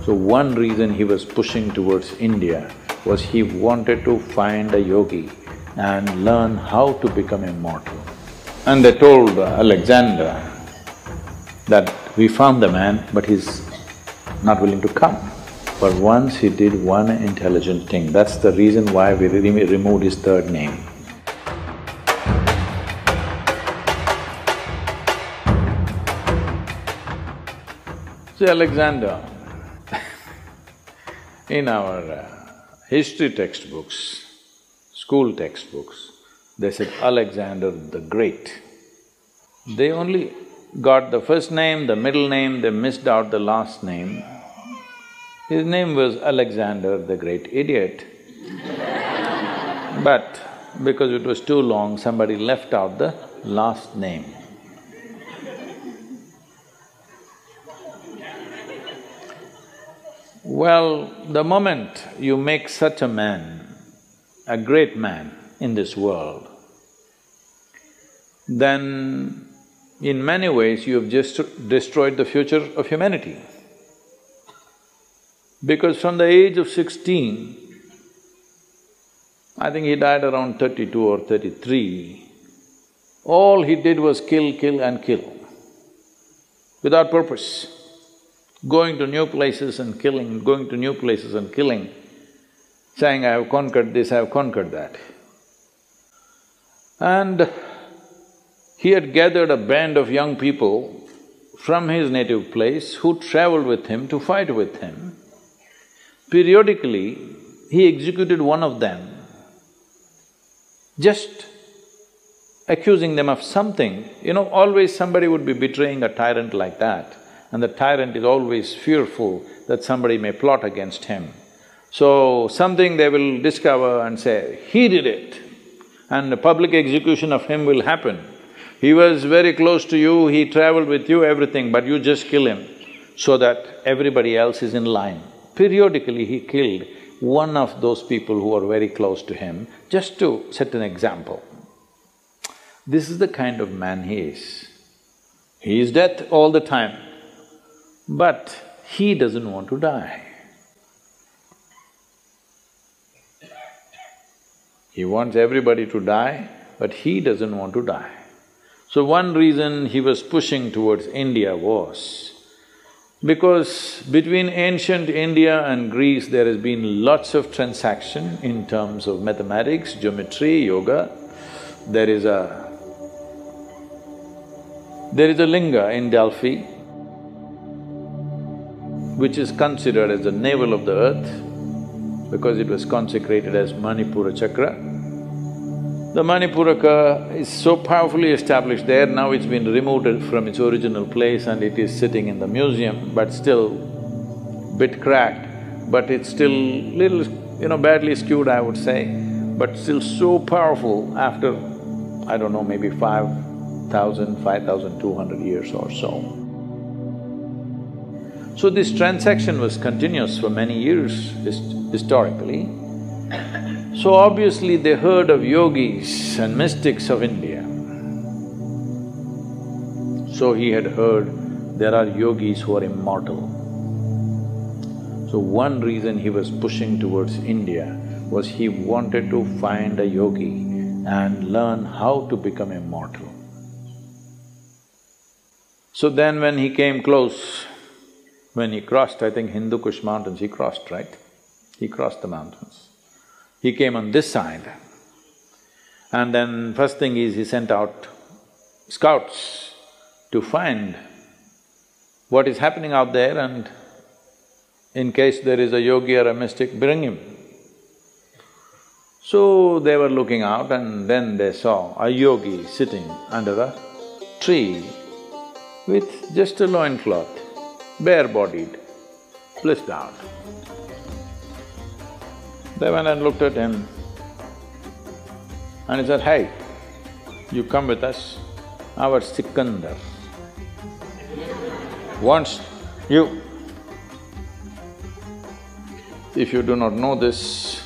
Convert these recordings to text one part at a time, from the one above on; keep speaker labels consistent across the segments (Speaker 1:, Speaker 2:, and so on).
Speaker 1: So one reason he was pushing towards India was he wanted to find a yogi and learn how to become immortal. And they told Alexander that we found the man, but he's not willing to come. But once he did one intelligent thing, that's the reason why we removed his third name. See, Alexander, in our history textbooks, school textbooks, they said Alexander the Great. They only got the first name, the middle name, they missed out the last name. His name was Alexander the Great Idiot. But because it was too long, somebody left out the last name. Well, the moment you make such a man, a great man in this world, then in many ways you have just destroyed the future of humanity. Because from the age of 16, I think he died around 32 or 33, all he did was kill, kill and kill, without purpose. Going to new places and killing, going to new places and killing, saying, I have conquered this, I have conquered that. And he had gathered a band of young people from his native place who traveled with him to fight with him. Periodically, he executed one of them, just accusing them of something. You know, always somebody would be betraying a tyrant like that, and the tyrant is always fearful that somebody may plot against him. So, something they will discover and say, he did it, and a public execution of him will happen. He was very close to you, he traveled with you, everything, but you just kill him so that everybody else is in line. Periodically, he killed one of those people who were very close to him, just to set an example. This is the kind of man he is. He is death all the time, but he doesn't want to die. He wants everybody to die, but he doesn't want to die. So one reason he was pushing towards India was because between ancient India and Greece there has been lots of transaction in terms of mathematics, geometry, yoga. There is a linga in Delphi which is considered as the navel of the earth because it was consecrated as Manipura chakra. The Manipuraka is so powerfully established there, now it's been removed from its original place and it is sitting in the museum, but still bit cracked, but it's still little, badly skewed, I would say, but still so powerful after, I don't know, maybe 5,200 years or so. So this transaction was continuous for many years historically. So obviously they heard of yogis and mystics of India. So he had heard there are yogis who are immortal. So one reason he was pushing towards India was he wanted to find a yogi and learn how to become immortal. So then when he came close, when he crossed, I think Hindu Kush mountains, he crossed, right? He crossed the mountains. He came on this side, and then first thing is he sent out scouts to find what is happening out there and in case there is a yogi or a mystic, bring him. So they were looking out and then they saw a yogi sitting under a tree with just a loincloth, bare-bodied, blissed out. They went and looked at him and he said, hey, you come with us, our Sikandar wants you. If you do not know this,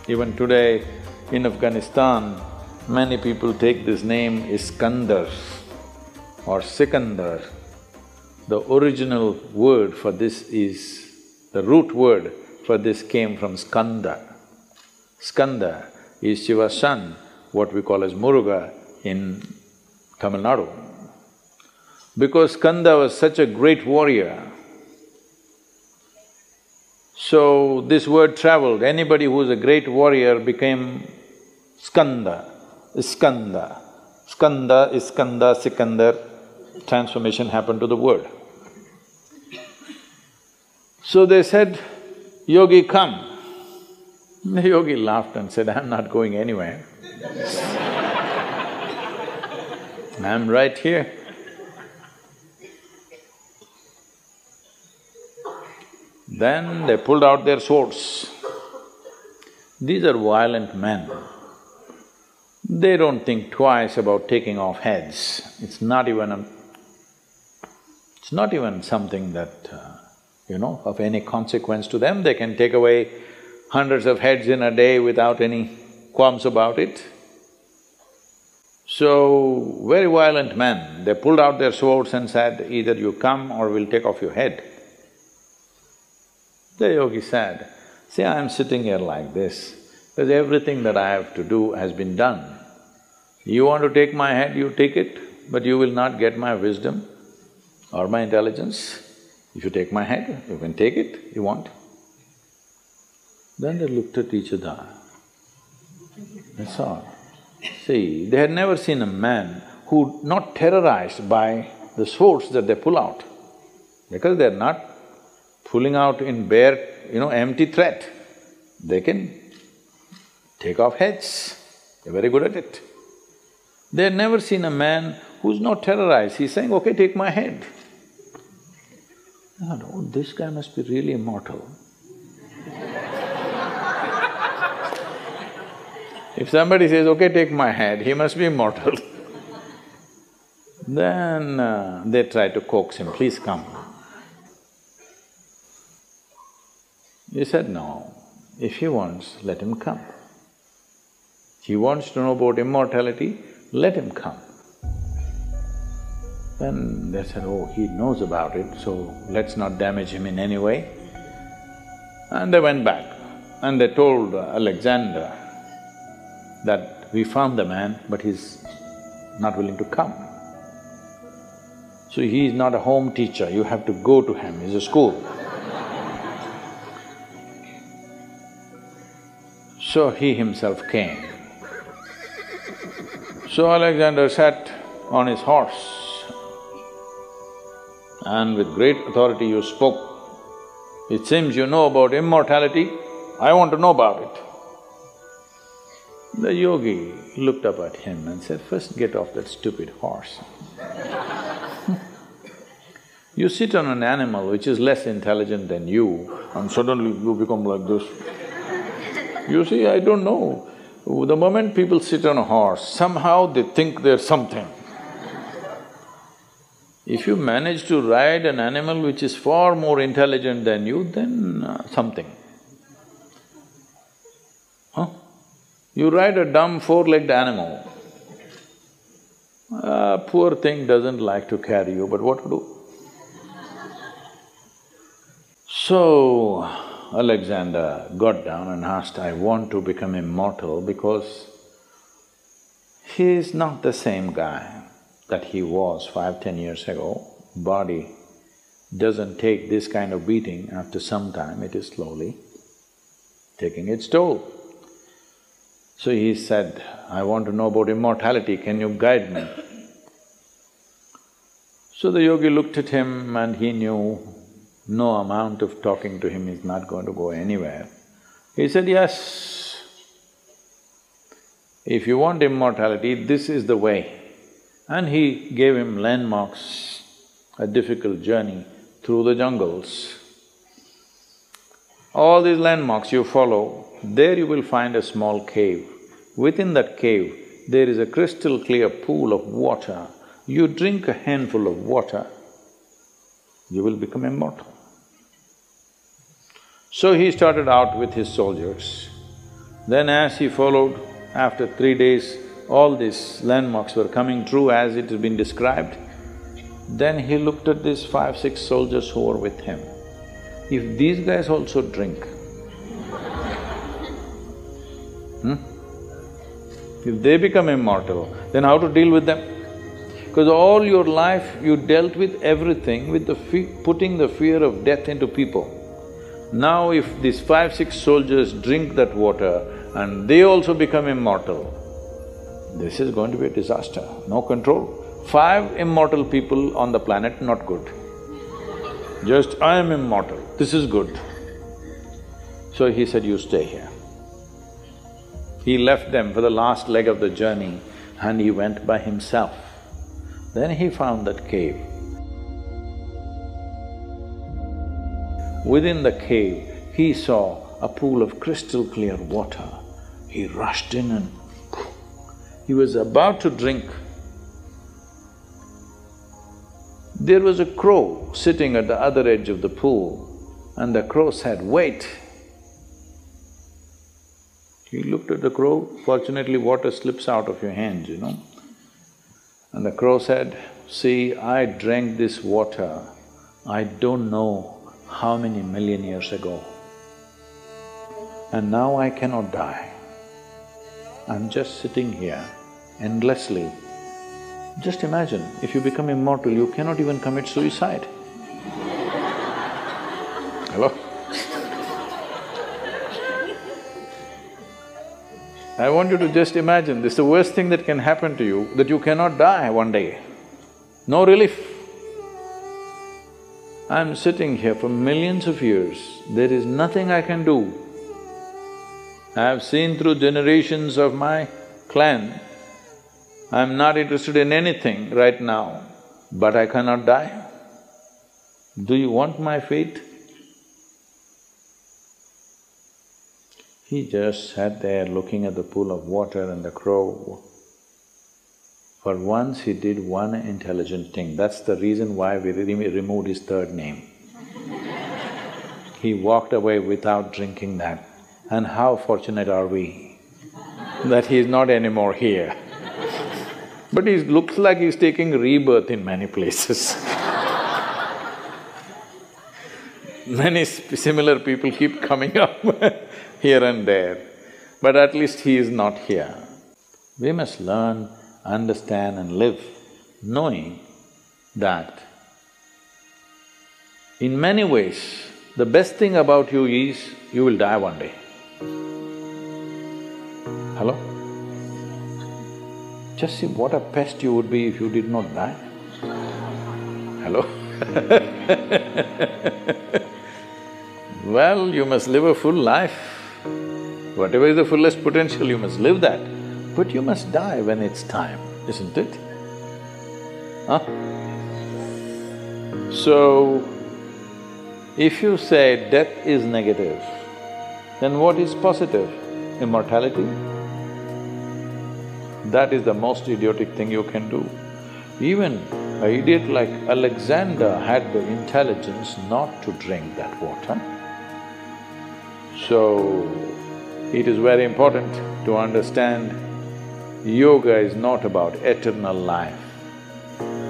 Speaker 1: even today in Afghanistan, many people take this name Iskandar or Sikandar. The original word for this is The root word for this came from skanda. Skanda is Shiva's son, what we call as Muruga in Tamil Nadu. Because Skanda was such a great warrior, so this word traveled. Anybody who's a great warrior became Skanda, Iskanda. Skanda, Iskanda, Sikandar, transformation happened to the word. So they said, Yogi, come. The yogi laughed and said, I'm not going anywhere. I'm right here. Then they pulled out their swords. These are violent men. They don't think twice about taking off heads. It's not even something that, of any consequence to them. They can take away hundreds of heads in a day without any qualms about it. So, very violent men, they pulled out their swords and said, either you come or we'll take off your head. The yogi said, see, I am sitting here like this because everything that I have to do has been done. You want to take my head, you take it, but you will not get my wisdom or my intelligence. If you take my head, you can take it, you want. Then they looked at each other, that's all. See, they had never seen a man who not terrorized by the swords that they pull out, because they're not pulling out in bare, empty threat. They can take off heads, they're very good at it. They had never seen a man who's not terrorized, he's saying, okay, take my head. I thought, oh, this guy must be really immortal. If somebody says, okay, take my head, he must be immortal. Then they try to coax him, please come. He said, no, if he wants, let him come. He wants to know about immortality, let him come. Then they said, oh, he knows about it, so let's not damage him in any way. And they went back and they told Alexander that we found the man, but he's not willing to come. So he is not a home teacher, you have to go to him, he's a school. So he himself came. So Alexander sat on his horse and with great authority you spoke. It seems you know about immortality, I want to know about it. The yogi looked up at him and said, first get off that stupid horse. You sit on an animal which is less intelligent than you and suddenly you become like this. You see, I don't know, the moment people sit on a horse, somehow they think they're something. If you manage to ride an animal which is far more intelligent than you, then something. You ride a dumb four-legged animal, poor thing doesn't like to carry you, but what to do? So, Alexander got down and asked, I want to become immortal because he is not the same guy that he was 5–10 years ago. Body doesn't take this kind of beating after some time, it is slowly taking its toll. So he said, I want to know about immortality, can you guide me? So the yogi looked at him and he knew no amount of talking to him is not going to go anywhere. He said, yes, if you want immortality, this is the way. And he gave him landmarks, a difficult journey through the jungles. All these landmarks you follow, there you will find a small cave. Within that cave, there is a crystal clear pool of water. You drink a handful of water, you will become immortal. So he started out with his soldiers. Then as he followed, after 3 days, all these landmarks were coming true as it has been described. Then he looked at these 5–6 soldiers who were with him. If these guys also drink, if they become immortal, then how to deal with them? Because all your life you dealt with everything with putting the fear of death into people. Now if these 5, 6 soldiers drink that water and they also become immortal, this is going to be a disaster, no control. 5 immortal people on the planet, not good. Just, I am immortal, this is good. So he said, you stay here. He left them for the last leg of the journey and he went by himself. Then he found that cave. Within the cave, he saw a pool of crystal clear water. He rushed in and he was about to drink. There was a crow sitting at the other edge of the pool and the crow said, wait. He looked at the crow, fortunately water slips out of your hands, And the crow said, see, I drank this water, I don't know how many million years ago. And now I cannot die. I'm just sitting here endlessly. Just imagine, if you become immortal, you cannot even commit suicide. Hello? I want you to just imagine, this is the worst thing that can happen to you, that you cannot die one day. No relief. I'm sitting here for millions of years, there is nothing I can do. I have seen through generations of my clan, I'm not interested in anything right now, but I cannot die. Do you want my fate? He just sat there looking at the pool of water and the crow. For once he did one intelligent thing, that's the reason why we removed his third name. He walked away without drinking that. And how fortunate are we that he is not anymore here. But he looks like he's taking rebirth in many places. Many similar people keep coming up here and there, but at least he is not here. We must learn, understand and live knowing that in many ways, the best thing about you is you will die one day. Hello? Just see what a pest you would be if you did not die. Hello? Well, you must live a full life. Whatever is the fullest potential, you must live that. But you must die when it's time, isn't it? Huh? So, if you say death is negative, then what is positive? Immortality? That is the most idiotic thing you can do. Even an idiot like Alexander had the intelligence not to drink that water. So, it is very important to understand yoga is not about eternal life.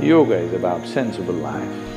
Speaker 1: Yoga is about sensible life.